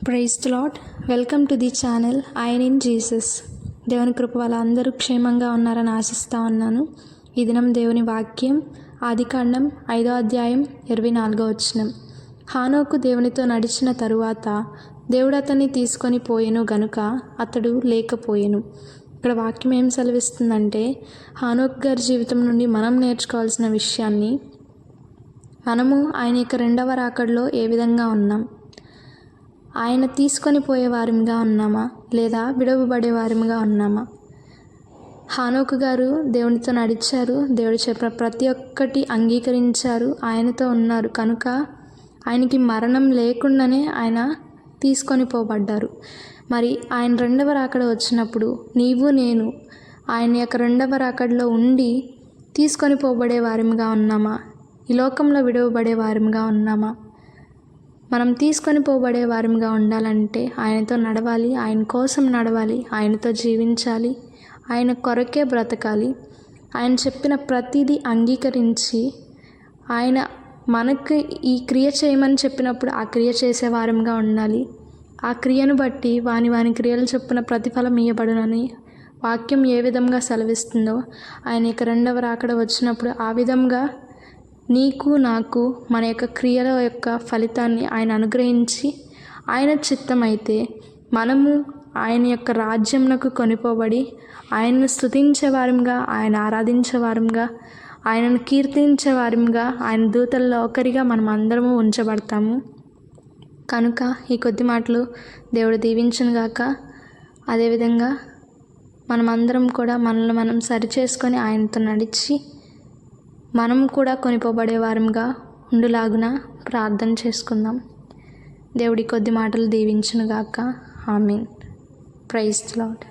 Praise the lord. Welcome to the channel IN in Jesus. దేవుని కృప వల్ల అందరూ క్షేమంగా ఉన్నారని ఆశిస్తూ ఉన్నాను. ఈ దినం దేవుని వాక్యం ఆదికాండం 5వ అధ్యాయం 24వ వచనం. హానోకు దేవునితో నడిచిన తరువాత దేవుడు అతన్ని తీసుకొని పోయెను గనుక అతడు లేకపోయెను. ఇక్కడ వాక్యం ఏం సెలవిస్తుందంటే, హానోకు గారి జీవితం నుండి మనం నేర్చుకోవాల్సిన విషయాన్ని, మనము ఆయన యొక్క రెండవ రాకడలో ఏ విధంగా ఉన్నాం, ఆయన తీసుకొని పోయే వారిగా ఉన్నామా లేదా విడవబడే వారిగా ఉన్నామా? హానోకు గారు దేవునితో నడిచారు, దేవుడు చెప్పిన ప్రతి ఒక్కటి అంగీకరించారు, ఆయనతో ఉన్నారు కనుక ఆయనకి మరణం లేకుండానే ఆయన తీసుకొని పోబడ్డారు. మరి ఆయన రెండవ రాకడ వచ్చినప్పుడు నీవు నేను ఆయన యొక్క రెండవ రాకడలో ఉండి తీసుకొని పోబడే వారిగా ఉన్నామా? ఈ లోకంలో విడవబడే వారిగా ఉన్నామా? మనం తీసుకొని పోబడే వారిగా ఉండాలంటే ఆయనతో నడవాలి, ఆయన కోసం నడవాలి, ఆయనతో జీవించాలి, ఆయన కొరకే బ్రతకాలి. ఆయన చెప్పిన ప్రతిదీ అంగీకరించి ఆయన మనకు ఈ క్రియ చేయమని చెప్పినప్పుడు ఆ క్రియ చేసే వారిగా ఉండాలి. ఆ క్రియను బట్టి వాని క్రియలు చొప్పున ప్రతిఫలం ఇయ్యబడునని వాక్యం ఏ విధంగా సెలవిస్తుందో, ఆయన యొక్క రెండవ రాకడ వచ్చినప్పుడు ఆ విధంగా నీకు నాకు మన యొక్క క్రియల యొక్క ఫలితాన్ని ఆయన అనుగ్రహించి, ఆయన చిత్తమైతే మనము ఆయన యొక్క రాజ్యంకు కొనిపోబడి ఆయనను స్తుతించే వారిగా, ఆయన ఆరాధించే వారిగా, ఆయనను కీర్తించే వారిగా, ఆయన దూతల్లో ఒకరిగా మనం అందరము ఉంచబడతాము. కనుక ఈ కొద్ది మాటలు దేవుడు దీవించును గాక. అదేవిధంగా మనమందరం కూడా మనల్ని మనం సరిచేసుకొని ఆయనతో నడిచి మనం కూడా కొనిపోబడే వారంగా ఉండులాగున ప్రార్థన చేసుకుందాం. దేవుడి కొద్ది మాటలు దీవించును గాక. ఆమేన్. Praise the lord.